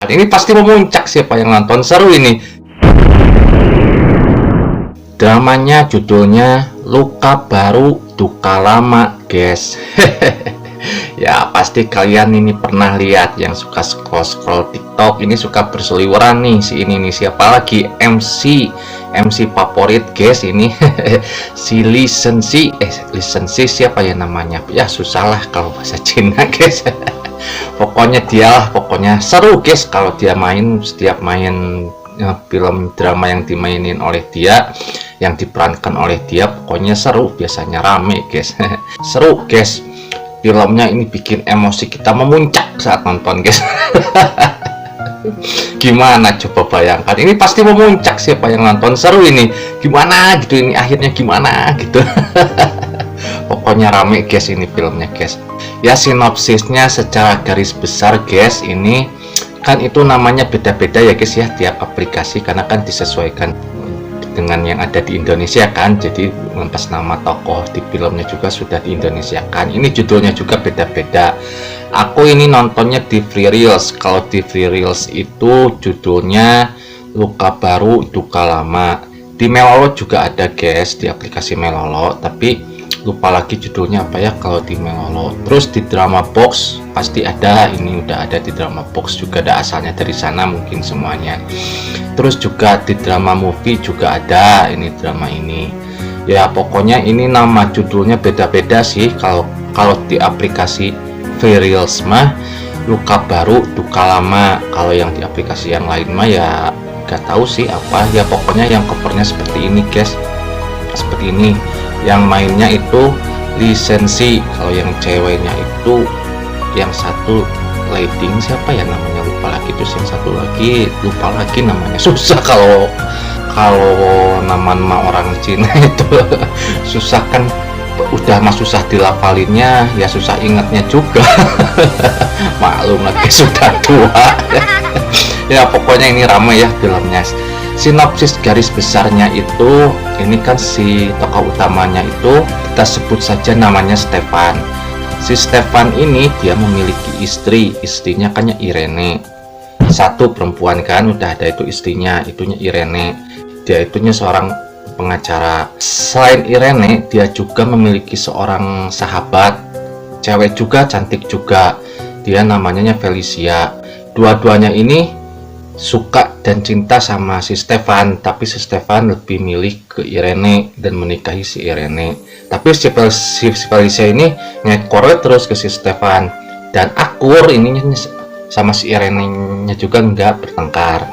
Ini pasti memuncak, siapa yang nonton, seru ini. Dramanya judulnya Luka Baru Duka Lama, guys. Ya pasti kalian ini pernah lihat, yang suka scroll TikTok ini suka berseliweran nih si ini nih, siapa lagi, MC favorit guys ini. Si lisensi siapa ya namanya ya, susah lah kalau bahasa Cina guys. Pokoknya dia lah, pokoknya seru guys kalau dia main. Setiap main film drama yang dimainin oleh dia, yang diperankan oleh dia, pokoknya seru, biasanya rame guys. Seru guys, filmnya ini bikin emosi kita memuncak saat nonton guys. Gimana coba bayangkan, ini pasti memuncak, siapa yang nonton, seru ini. Gimana gitu, ini akhirnya gimana gitu. Pokoknya rame guys ini filmnya guys. Ya sinopsisnya secara garis besar guys, ini kan itu namanya beda-beda ya guys ya, tiap aplikasi, karena kan disesuaikan dengan yang ada di Indonesia kan. Jadi pas nama tokoh di filmnya juga sudah di Indonesia kan. Ini judulnya juga beda-beda. Aku ini nontonnya di Free Reels. Kalau di Free Reels itu judulnya Luka Baru Duka Lama. Di Melolo juga ada guys, di aplikasi Melolo, tapi lupa lagi judulnya apa ya kalau di Melolo. Terus di Drama Box pasti ada, ini udah ada di Drama Box juga, ada asalnya dari sana mungkin semuanya. Terus juga di Drama Movie juga ada ini drama ini. Ya pokoknya ini nama judulnya beda-beda sih. Kalau di aplikasi Free Reels mah Luka Baru Duka Lama. Kalau yang di aplikasi yang lain mah ya gak tahu sih apa ya, pokoknya yang covernya seperti ini guys, seperti ini. Yang mainnya itu lisensi, kalau yang ceweknya itu yang satu leading siapa ya namanya, lupa lagi. Terus yang satu lagi lupa lagi namanya, susah kalau nama orang Cina itu. Susah kan, udah mah susah dilafalinnya, ya susah ingatnya juga. Maklum lagi sudah tua. Ya pokoknya ini ramai ya filmnya. Sinopsis garis besarnya itu, ini kan si tokoh utamanya itu kita sebut saja namanya Stefan. Si Stefan ini dia memiliki istri, istrinya kan Irene. Satu perempuan kan, udah ada itu istrinya, itunya Irene. Dia itunya seorang pengacara. Selain Irene, dia juga memiliki seorang sahabat, cewek juga, cantik juga. Dia namanya Felicia. Dua-duanya ini suka dan cinta sama si Stefan, tapi si Stefan lebih milih ke Irene dan menikahi si Irene. Tapi si Felicia ini ngekor terus ke si Stefan, dan akur ininya sama si Irene-nya juga nggak bertengkar.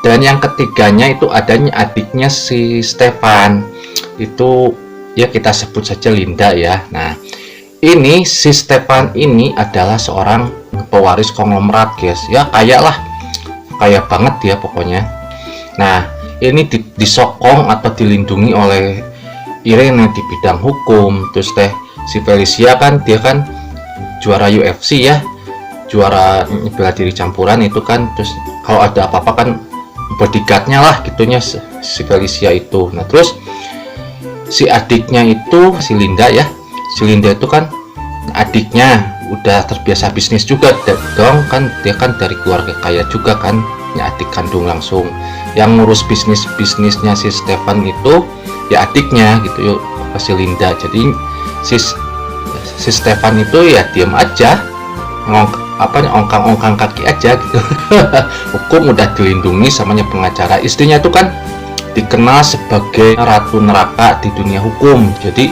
Dan yang ketiganya itu adanya adiknya si Stefan, itu ya kita sebut saja Linda ya. Nah ini si Stefan ini adalah seorang pewaris konglomerat guys, ya kaya banget dia pokoknya. Nah ini disokong atau dilindungi oleh Irene di bidang hukum. Terus si Felicia kan dia kan juara UFC ya, juara bela diri campuran itu kan. Terus kalau ada apa-apa kan bodyguardnya lah gitunya si Felicia itu. Nah terus si adiknya itu si Linda ya, si Linda itu kan adiknya udah terbiasa bisnis juga dong kan, dia kan dari keluarga kaya juga kan, ya adik kandung langsung. Yang ngurus bisnisnya si Stefan itu ya adiknya gitu yuk, si Linda. Jadi si Stefan itu ya diam aja, ongkang kaki aja gitu. Hukum udah dilindungi samanya pengacara. Istrinya itu kan dikenal sebagai ratu neraka di dunia hukum. Jadi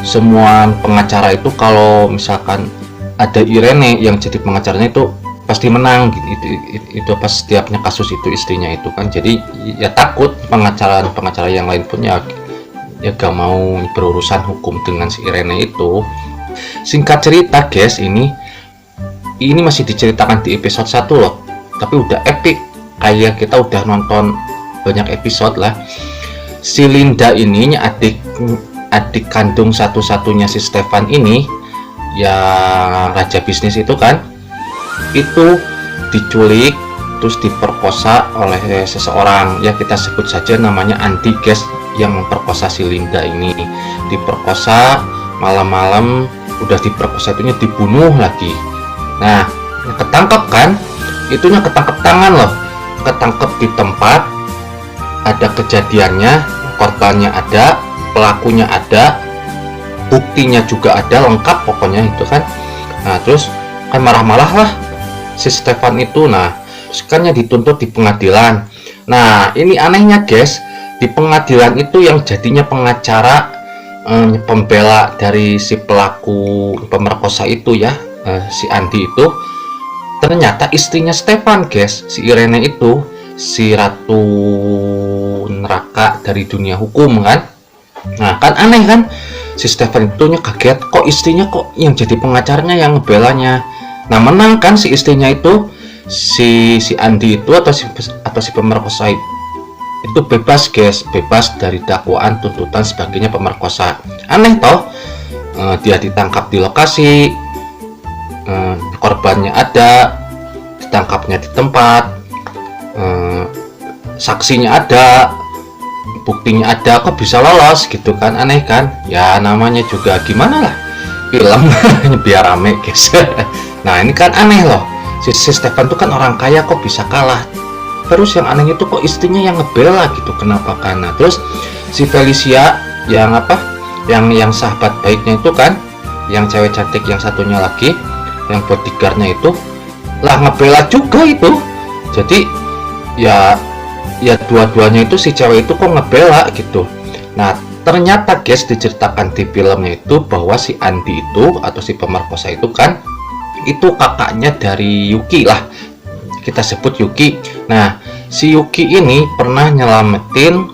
semua pengacara itu kalau misalkan ada Irene yang jadi pengacaranya itu pasti menang gitu. Itu pas setiapnya kasus itu istrinya itu kan. Jadi ya takut pengacara yang lain pun ya gak mau berurusan hukum dengan si Irene itu. Singkat cerita guys, ini masih diceritakan di episode 1 loh, tapi udah epic, kayak kita udah nonton banyak episode lah. Si Linda ini adik kandung satu-satunya si Stefan ini, yang raja bisnis itu kan, itu diculik terus diperkosa oleh seseorang, ya kita sebut saja namanya Andi guys, yang memperkosa si Linda ini. Diperkosa malam-malam, udah diperkosa itunya dibunuh lagi. Nah ketangkap kan, itunya ketangkep tangan loh, ketangkep di tempat, ada kejadiannya, korbannya ada, pelakunya ada, buktinya juga ada, lengkap pokoknya itu kan. Nah terus kan marah-marah lah si Stefan itu. Nah terus kan dituntut di pengadilan. Nah ini anehnya guys, di pengadilan itu yang jadinya pengacara pembela dari si pelaku pemerkosa itu ya, si Andi itu, ternyata istrinya Stefan guys, si Irene itu, si ratu neraka dari dunia hukum kan. Nah kan aneh kan, si Stefan itu kaget, kok istrinya kok yang jadi pengacaranya, yang ngebelanya. Nah menang kan si istrinya itu, si Andi itu atau si pemerkosa itu bebas guys, bebas dari dakwaan, tuntutan sebagainya pemerkosa. Aneh toh, dia ditangkap di lokasi, korbannya ada, ditangkapnya di tempat, saksinya ada, buktinya ada, kok bisa lolos gitu kan. Aneh kan ya, namanya juga gimana lah, film biar rame guys. Nah ini kan aneh loh, si Stefan tuh kan orang kaya kok bisa kalah. Terus yang aneh itu kok istrinya yang ngebela gitu, kenapa? Karena terus si Felicia yang apa, yang sahabat baiknya itu kan, yang cewek cantik yang satunya lagi, yang bodyguardnya itu lah ngebela juga itu. Jadi ya dua-duanya itu si cewek itu kok ngebela gitu. Nah ternyata guys, diceritakan di filmnya itu bahwa si Andi itu atau si pemerkosa itu kan, itu kakaknya dari Yuki lah, kita sebut Yuki. Nah si Yuki ini pernah nyelamatin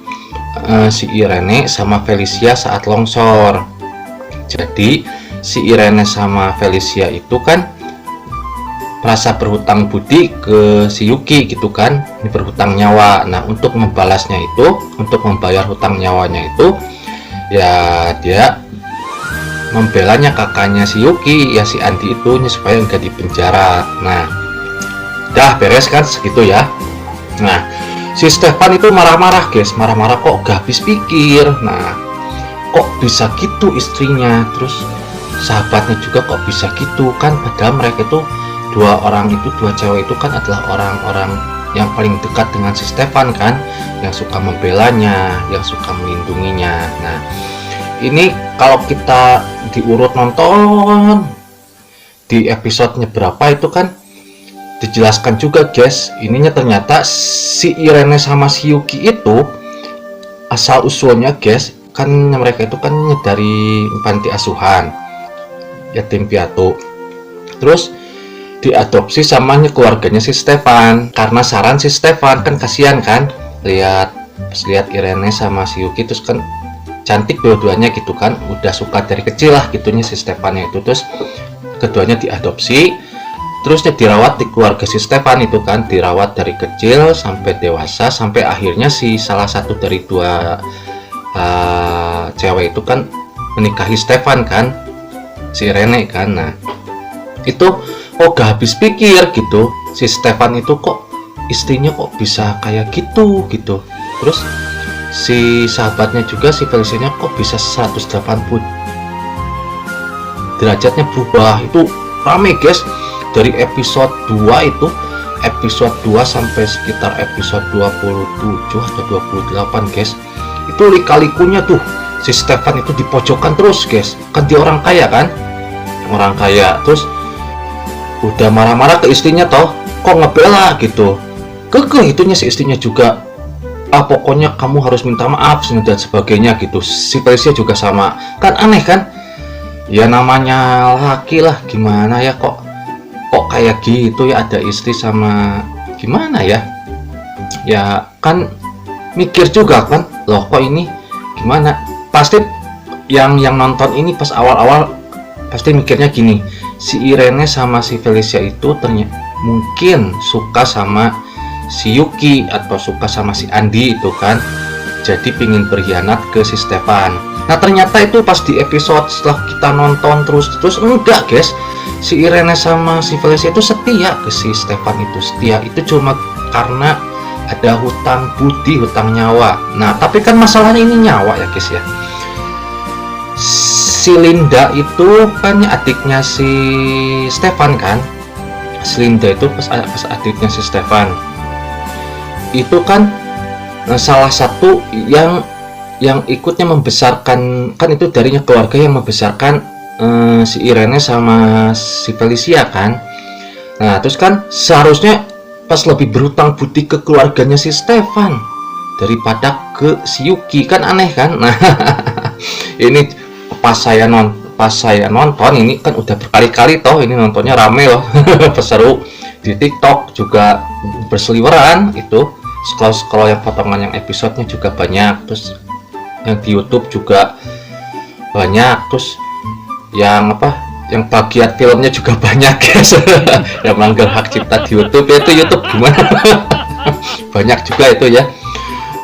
si Irene sama Felicia saat longsor. Jadi si Irene sama Felicia itu kan merasa berhutang budi ke si Yuki gitu kan, ini berhutang nyawa. Nah untuk membalasnya itu, untuk membayar hutang nyawanya itu, ya dia membelanya kakaknya si Yuki ya, si Andi itu, supaya nggak dipenjara. Nah dah beres kan segitu ya. Nah si Stefan itu marah-marah guys, marah-marah kok gak habis pikir. Nah kok bisa gitu istrinya, terus sahabatnya juga kok bisa gitu kan, padahal mereka itu dua cewek itu kan adalah orang-orang yang paling dekat dengan si Stefan kan, yang suka membelanya, yang suka melindunginya. Nah ini kalau kita diurut nonton di episodenya berapa itu kan dijelaskan juga guys, ininya ternyata si Irene sama si Yuki itu asal usulnya guys kan, mereka itu kan dari panti asuhan yatim piatu, terus diadopsi sama keluarganya si Stefan karena saran si Stefan kan, kasihan kan lihat Irene sama si Yuki terus kan cantik dua-duanya gitu kan, udah suka dari kecil lah gitunya si Stefannya itu. Terus keduanya diadopsi, terusnya dirawat di keluarga si Stefan itu kan, dirawat dari kecil sampai dewasa, sampai akhirnya si salah satu dari dua cewek itu kan menikahi Stefan kan, si Irene kan. Nah itu kok gak habis pikir gitu, si Stefan itu kok istrinya kok bisa kayak gitu. Terus si sahabatnya juga, si Felicia kok bisa 180 derajatnya berubah. Itu rame guys, dari episode 2 itu, episode 2 sampai sekitar episode 27 atau 28 guys, itu lika-likunya tuh si Stefan itu dipojokkan terus guys, kan dia orang kaya kan, orang kaya, terus udah marah-marah ke istrinya toh, kok ngebela gitu, kekeh itunya si istrinya juga, pokoknya kamu harus minta maaf dan sebagainya gitu. Si Felicia juga sama kan, aneh kan ya, namanya laki lah, gimana ya kok kayak gitu ya, ada istri sama gimana ya kan, mikir juga kan, loh kok ini gimana. Pasti yang nonton ini pas awal-awal pasti mikirnya gini, si Irene sama si Felicia itu ternyata mungkin suka sama si Yuki atau suka sama si Andi itu kan, jadi pingin berkhianat ke si Stefan. Nah ternyata itu pas di episode setelah kita nonton terus enggak guys, si Irene sama si Felicia itu setia ke si Stefan itu, setia itu cuma karena ada hutang budi, hutang nyawa. Nah tapi kan masalahnya ini nyawa ya guys ya. Si Linda itu kan adiknya si Stefan kan, Linda itu pas adiknya si Stefan itu kan salah satu yang ikutnya membesarkan, kan itu darinya keluarga yang membesarkan si Irene sama si Felicia kan. Nah terus kan seharusnya pas lebih berhutang budi ke keluarganya si Stefan daripada ke si Yuki, kan aneh kan. Nah ini pas saya nonton ini kan udah berkali-kali toh, ini nontonnya rame loh. Seru di TikTok juga berseliweran itu, scroll yang potongan yang episodenya juga banyak, terus yang di YouTube juga banyak, terus yang bagian filmnya juga banyak guys. Yang melanggar hak cipta di YouTube itu YouTube gimana. Banyak juga itu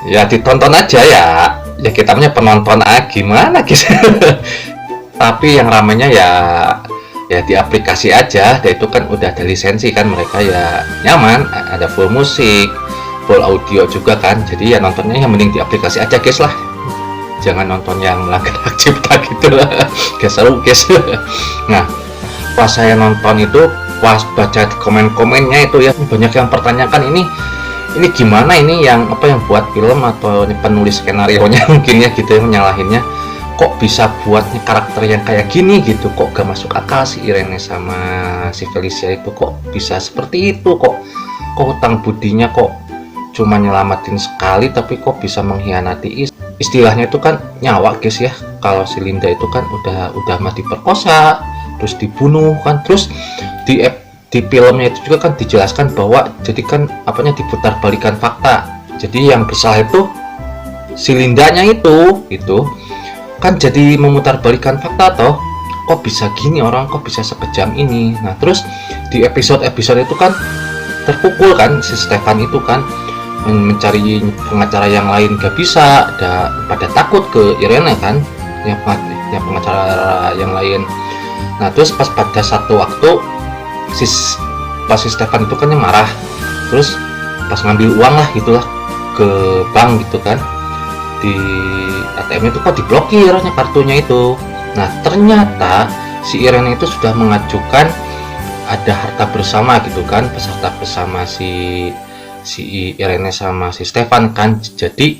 ya ditonton aja ya kita punya penonton gimana guys. Tapi yang ramenya ya di aplikasi aja, dan itu kan udah ada lisensi kan, mereka ya nyaman, ada full musik, full audio juga kan, jadi ya nontonnya yang mending di aplikasi aja guys lah, jangan nonton yang melanggar hak cipta gitu lah. Guys, seru guys. Nah pas saya nonton itu, pas baca di komen-komennya itu ya banyak yang pertanyakan ini gimana, ini yang buat film atau penulis skenario nya mungkin ya gitu, yang menyalahinnya kok bisa buatnya karakter yang kayak gini gitu, kok gak masuk akal si Irene sama si Felicia itu kok bisa seperti itu, kok hutang budinya kok cuma nyelamatin sekali tapi kok bisa mengkhianati istilahnya itu kan nyawa guys ya. Kalau si Linda itu kan udah mati diperkosa terus dibunuh kan, terus di filmnya itu juga kan dijelaskan bahwa jadi kan diputar balikan fakta, jadi yang bersalah itu si Lindanya itu kan jadi memutarbalikkan fakta toh, kok bisa gini orang, kok bisa sekejam ini. Nah terus di episode itu kan terpukul kan si Stefan itu kan mencari pengacara yang lain gak bisa, pada takut ke Irene kan, yang pengacara yang lain. Nah terus pas pada satu waktu si Stefan itu kan yang marah, terus pas ngambil uang lah gitulah ke bank gitu kan, di ATM itu kok diblokir kartunya itu. Nah ternyata si Irene itu sudah mengajukan ada harta bersama gitu kan, peserta bersama si Irene sama si Stefan kan, jadi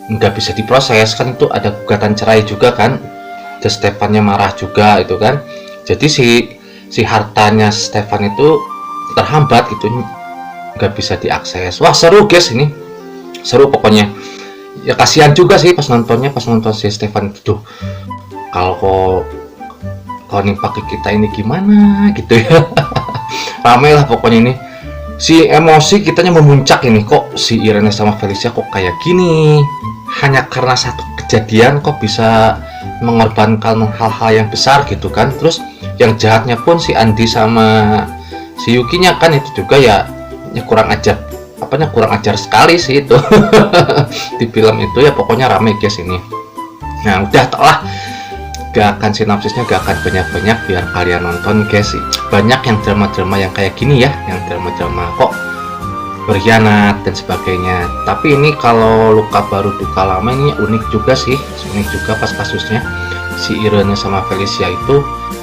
nggak bisa diproses kan, itu ada gugatan cerai juga kan, dan Stefannya marah juga itu kan, jadi si hartanya Stefan itu terhambat gitu, nggak bisa diakses. Wah seru guys, ini seru pokoknya ya. Kasihan juga sih pas nonton si Stefan itu, kalau nimpa ke kita ini gimana gitu ya. Rame lah pokoknya ini, si emosi kitanya memuncak ini, kok si Irene sama Felicia kok kayak gini, hanya karena satu kejadian kok bisa mengorbankan hal-hal yang besar gitu kan. Terus yang jahatnya pun si Andi sama si Yukinya kan itu juga ya kurang ajar, kurang ajar sekali sih itu. Di film itu ya pokoknya rame guys ini. Nah udah tak lah, gak akan sinopsisnya gak akan banyak-banyak, biar kalian nonton guys. Banyak yang drama-drama yang kayak gini ya, yang drama-drama kok berkhianat dan sebagainya. Tapi ini kalau luka baru duka lama ini unik juga sih, unik juga pas kasusnya si Irene sama Felicia itu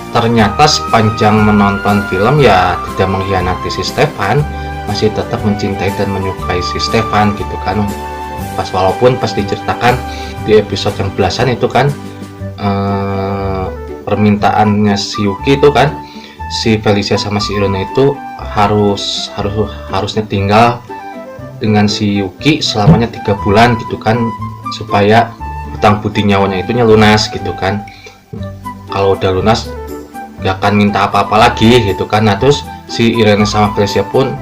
ternyata sepanjang menonton film ya tidak mengkhianati si Stefan, masih tetap mencintai dan menyukai si Stefan gitu kan. Walaupun pas diceritakan di episode yang belasan itu kan, permintaannya si Yuki itu kan, si Felicia sama si Irene itu harusnya tinggal dengan si Yuki selamanya 3 bulan gitu kan, supaya hutang budi nyawanya itu lunas gitu kan. Kalau udah lunas gak akan minta apa-apa lagi gitu kan. Nah terus si Irene sama Felicia pun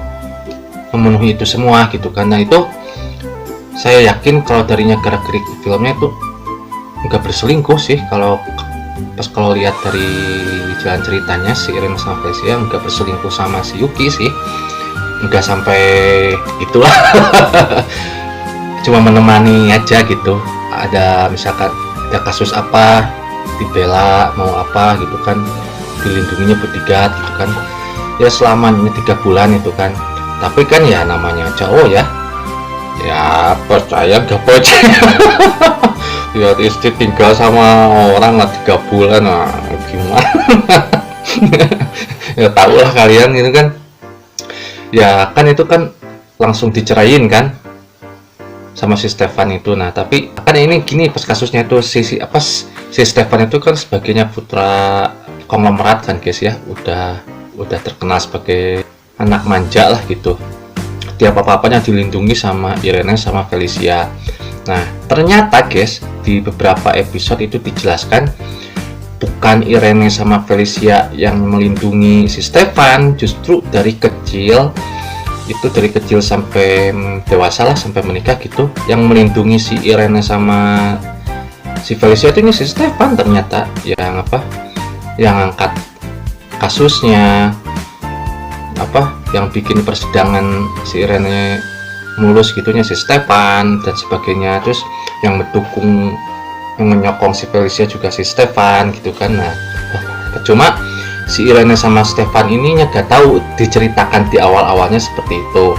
memenuhi itu semua gitu kan. Nah itu saya yakin kalau darinya gerak-gerik filmnya itu nggak berselingkuh sih, kalau lihat dari jalan ceritanya si Irene sama Felicia nggak berselingkuh sama si Yuki sih, nggak sampai itulah. Cuma menemani aja gitu, ada misalkan ada kasus apa dibela mau apa gitu kan, dilindunginya bertiga gitu kan ya, selamanya 3 bulan itu kan. Tapi kan ya namanya cowok ya percaya gak percaya. Ya istri tinggal sama orang lah 3 bulan, nah gimana. Ya tau lah kalian gitu kan, Ya kan itu kan langsung diceraiin kan sama si Stefan itu. Nah tapi kan ini gini, pas kasusnya itu si Stefan itu kan sebagainya putra konglomerat kan guys ya, udah terkenal sebagai anak manja lah gitu, tiap apa-apanya dilindungi sama Irene sama Felicia. Nah ternyata guys, di beberapa episode itu dijelaskan bukan Irene sama Felicia yang melindungi si Stefan, justru dari kecil sampai dewasa lah, sampai menikah gitu, yang melindungi si Irene sama si Felicia itu ini si Stefan ternyata, yang angkat kasusnya, yang bikin persidangan si Irene mulus gitunya si Stefan dan sebagainya. Terus yang mendukung, yang menyokong si Felicia juga si Stefan gitu kan. Nah cuma si Irene sama Stefan ini gak tahu diceritakan di awal-awalnya seperti itu.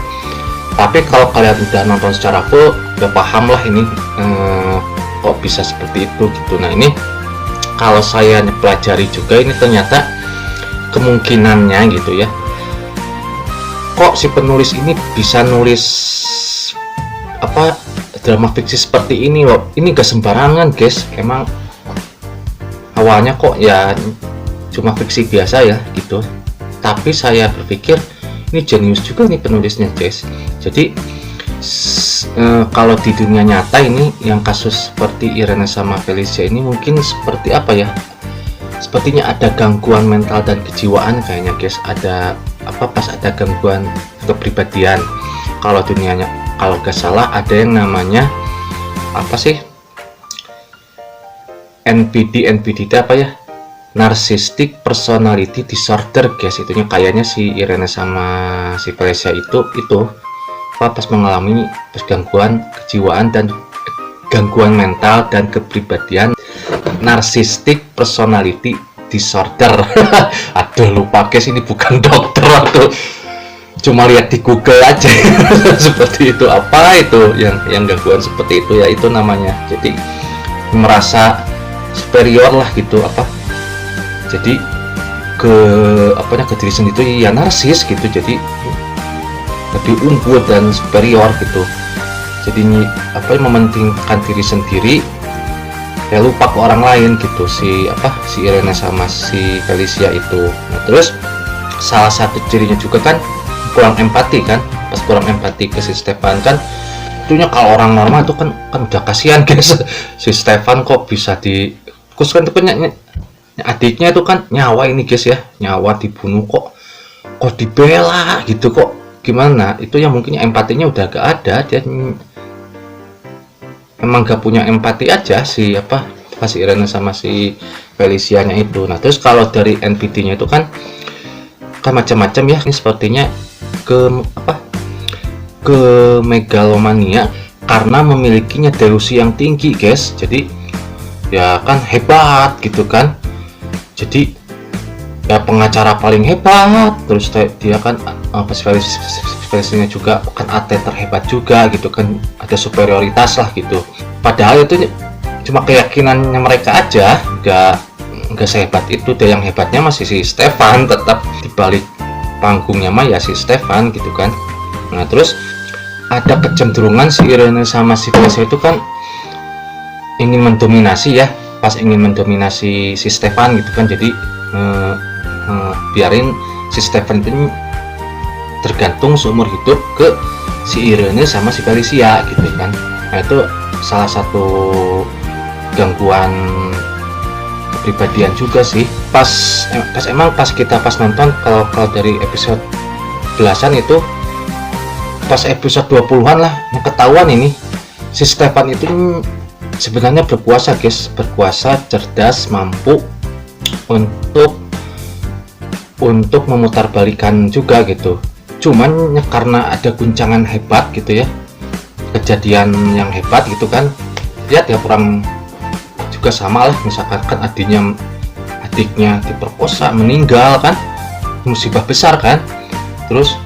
Tapi kalau kalian udah nonton secara full, udah paham lah ini kok bisa seperti itu gitu. Nah ini kalau saya pelajari juga, ini ternyata kemungkinannya gitu ya, kok si penulis ini bisa nulis drama fiksi seperti ini loh. Ini gak sembarangan guys, emang awalnya kok ya cuma fiksi biasa ya gitu, tapi saya berpikir ini jenius juga nih penulisnya guys. Jadi kalau di dunia nyata ini yang kasus seperti Irene sama Felicia ini mungkin seperti apa ya, sepertinya ada gangguan mental dan kejiwaan kayaknya guys. Ada pas ada gangguan kepribadian. Kalau dunianya, kalau gak salah ada yang namanya NPD itu Narcissistic Personality Disorder guys. Itunya kayaknya si Irene sama si Felicia itu pas mengalami gangguan kejiwaan dan gangguan mental dan kepribadian Narcissistic Personality Disorder. Aduh lupa guys, ini bukan dokter, atau cuma lihat di Google aja. Seperti itu, yang gangguan seperti itu ya, itu namanya. Jadi merasa superior lah gitu, jadi ke diri sendiri itu ya narsis gitu, jadi lebih unggul dan superior gitu. Jadi mementingkan diri sendiri ya, lupa ke orang lain gitu, si Irene sama si Felicia itu. Nah terus salah satu cirinya juga kan kurang empati kan, pas kurang empati ke si Stefan kan, itunya kalau orang normal itu kan udah kasihan guys. Si Stefan kok bisa kan itu kan adiknya itu kan nyawa ini guys ya, nyawa dibunuh kok dibela gitu, kok gimana itu ya, mungkin empatinya udah gak ada, dia emang gak punya empati aja si Irene sama si Felicia nya itu. Nah terus kalau dari NPT nya itu kan macam-macam ya, ini sepertinya ke megalomania karena memilikinya delusi yang tinggi guys. Jadi ya kan hebat gitu kan, jadi ya pengacara paling hebat, terus dia kan Felicia juga kan atlet terhebat juga gitu kan, ada superioritas lah gitu. Padahal itu cuma keyakinannya mereka aja, nggak sehebat itu. Dan yang hebatnya masih si Stefan, tetap dibalik panggungnya mah ya si Stefan gitu kan. Nah terus ada kecenderungan si Irene sama si Felicia itu kan ingin mendominasi ya, pas ingin mendominasi si Stefan gitu kan. Jadi biarin si Stefan itu tergantung seumur hidup ke si Irene sama si Felicia gitu kan. Nah itu salah satu gangguan kepribadian juga sih. Pas nonton, kalau dari episode belasan itu, pas episode 20-an lah yang ketahuan ini si Stefan itu sebenarnya berkuasa guys, berkuasa, cerdas, mampu untuk memutarbalikan juga gitu. Cuman ya karena ada guncangan hebat gitu ya, kejadian yang hebat gitu kan, ya tiap orang juga sama lah. Misalkan kan adiknya diperkosa, meninggal kan, musibah besar kan. Terus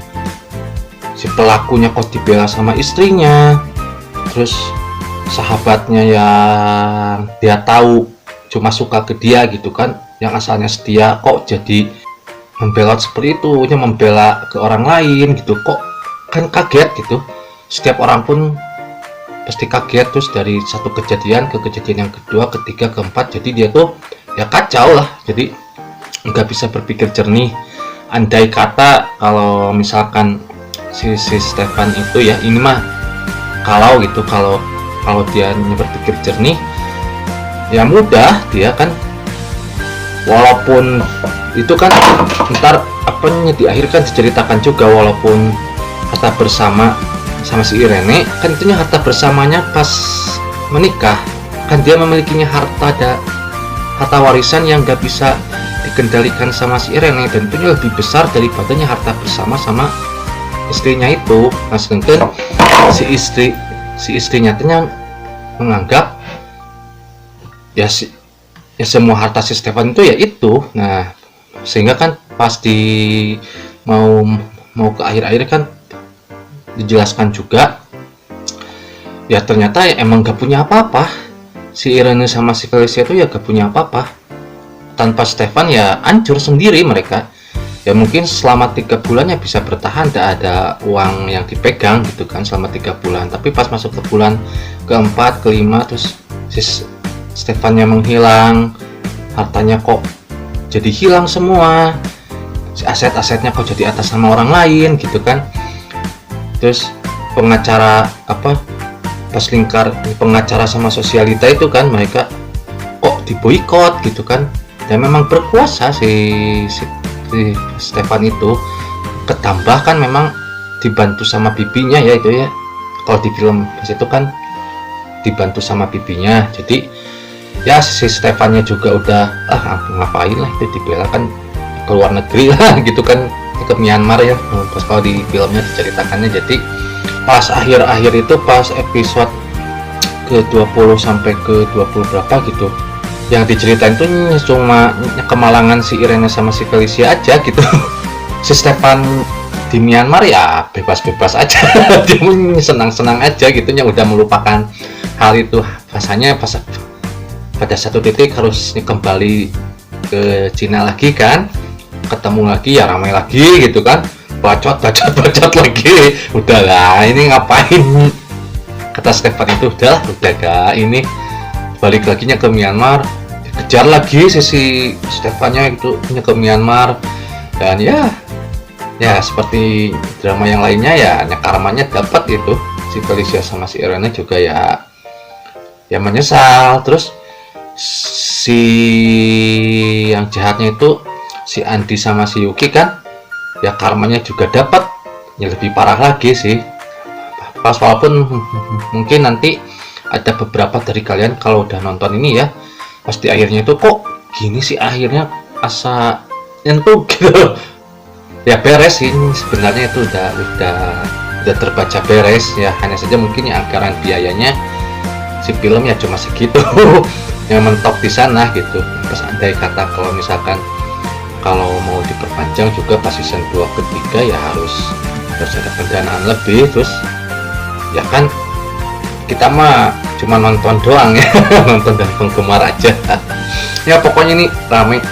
si pelakunya kok dibela sama istrinya, terus sahabatnya yang dia tahu cuma suka ke dia gitu kan, yang asalnya setia, kok jadi membelot seperti itu, membela ke orang lain gitu, kok kan kaget gitu. Setiap orang pun pasti kaget. Terus dari satu kejadian ke kejadian yang kedua, ketiga, keempat, jadi dia tuh ya kacau lah, jadi nggak bisa berpikir jernih. Andai kata kalau misalkan si Stefan itu ya, ini mah kalau gitu, kalau dia berpikir jernih ya mudah, dia kan walaupun itu kan ntar di akhir kan diceritakan juga, walaupun harta bersama sama si Irene kan itunya harta bersamanya pas menikah kan, dia memilikinya harta warisan yang gak bisa dikendalikan sama si Irene, dan itu lebih besar daripadanya harta bersama sama istrinya itu. Nah sedangkan si istrinya tuh menganggap ya semua harta si Stefan itu ya itu. Nah sehingga kan pasti mau ke akhir-akhir kan dijelaskan juga ya ternyata ya emang gak punya apa-apa, si Irene sama si Felicia itu ya gak punya apa-apa. Tanpa Stefan ya hancur sendiri mereka. Ya mungkin selama 3 bulan ya bisa bertahan, tidak ada uang yang dipegang gitu kan selama 3 bulan. Tapi pas masuk ke bulan keempat, kelima, terus si Stefannya menghilang, hartanya kok jadi hilang semua, si aset-asetnya kok jadi atas nama orang lain gitu kan. Terus pengacara pengacara sama sosialita itu kan mereka kok diboikot gitu kan. Dan memang berkuasa si Stefan itu, ketambah kan memang dibantu sama bibinya ya itu ya, kalau di film itu kan dibantu sama bibinya. Jadi ya si Stefannya juga udah ngapain lah itu, dibela kan ke luar negeri lah gitu kan, ke Myanmar ya pas kalau di filmnya diceritakannya. Jadi pas akhir-akhir itu, pas episode ke 20 sampai ke 20 berapa gitu, yang diceritain tuh cuma kemalangan si Irene sama si Felicia aja gitu. Si Stefan di Myanmar ya bebas-bebas aja. Dia senang-senang aja gitu, yang udah melupakan hal itu. Rasanya pada satu titik harus kembali ke Cina lagi kan, ketemu lagi ya ramai lagi gitu kan, bacot lagi. Udahlah ini ngapain, kata Stefan itu, udah gak ini, balik lagi ke Myanmar, kejar lagi si Stefannya itu ke Myanmar. Dan ya seperti drama yang lainnya ya karmanya dapat gitu. Si Felicia sama si Irene juga ya menyesal. Terus si yang jahatnya itu si Andi sama si Yuki kan ya karmanya juga dapat, ya lebih parah lagi sih. Pas walaupun mungkin nanti ada beberapa dari kalian kalau udah nonton ini ya, pasti akhirnya itu kok gini sih akhirnya, asa nyentuh gitu. Ya beres sih sebenarnya, itu udah terbaca beres ya, hanya saja mungkin ya anggaran biayanya si film ya cuma segitu. Yang mentok di sana gitu. Terus andai kata kalau misalkan kalau mau diperpanjang juga pas season 2 ketiga ya harus ada pendanaan lebih. Terus ya kan kita mah cuma nonton doang ya, nonton dan penggemar aja. Ya pokoknya ini rame,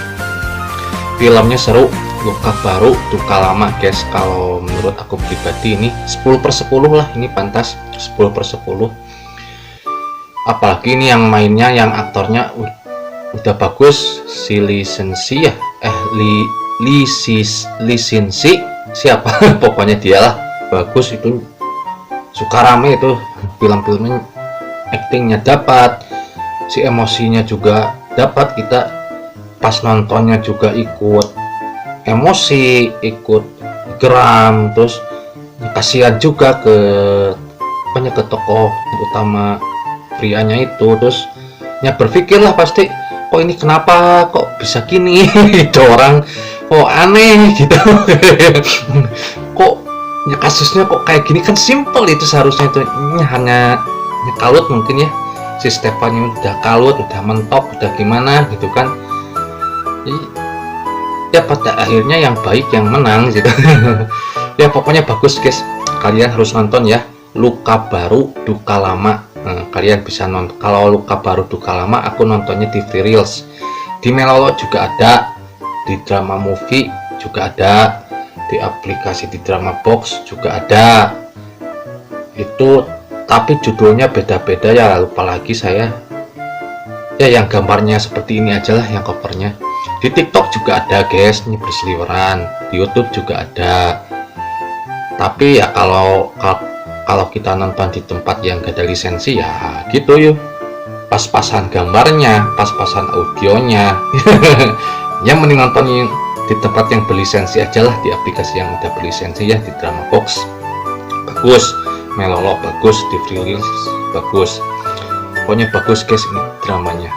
filmnya seru, luka baru duka lama guys. Kalau menurut aku pribadi ini 10/10 lah, ini pantas 10/10. Apalagi ini yang mainnya, yang aktornya udah bagus, si lisensi ya lisensi siapa pokoknya dialah bagus. Itu suka rame itu film-filmnya, actingnya dapat, si emosinya juga dapat, kita pas nontonnya juga ikut emosi, ikut geram. Terus kasihan juga ke tokoh utama prianya itu. Terus ya berpikirlah pasti, kok ini kenapa kok bisa gini. Itu orang kok aneh gitu. Kok ya kasusnya kok kayak gini, kan simple itu seharusnya. Itu hanya kalut mungkin ya, si Stefan udah kalut, udah mentok, udah gimana gitu kan. Ya pada akhirnya yang baik yang menang gitu. Ya pokoknya bagus guys, kalian harus nonton ya, Luka Baru Duka Lama. Kalian bisa nonton. Kalau Luka Baru Duka Lama aku nontonnya di Free Reels, di Melolo juga ada, di Drama Movie juga ada, di aplikasi di Drama Box juga ada itu, tapi judulnya beda-beda ya, lupa lagi saya ya. Yang gambarnya seperti ini aja lah yang covernya. Di TikTok juga ada guys, ini berseliweran. Di YouTube juga ada, tapi ya kalau kita nonton di tempat yang gak ada lisensi ya gitu yuk, pas-pasan gambarnya, pas-pasan audionya. Yang mending nonton di tempat yang berlisensi aja lah, di aplikasi yang udah berlisensi ya. Di Drama Box bagus, Melolo bagus, di Freelance bagus, pokoknya bagus guys ini dramanya.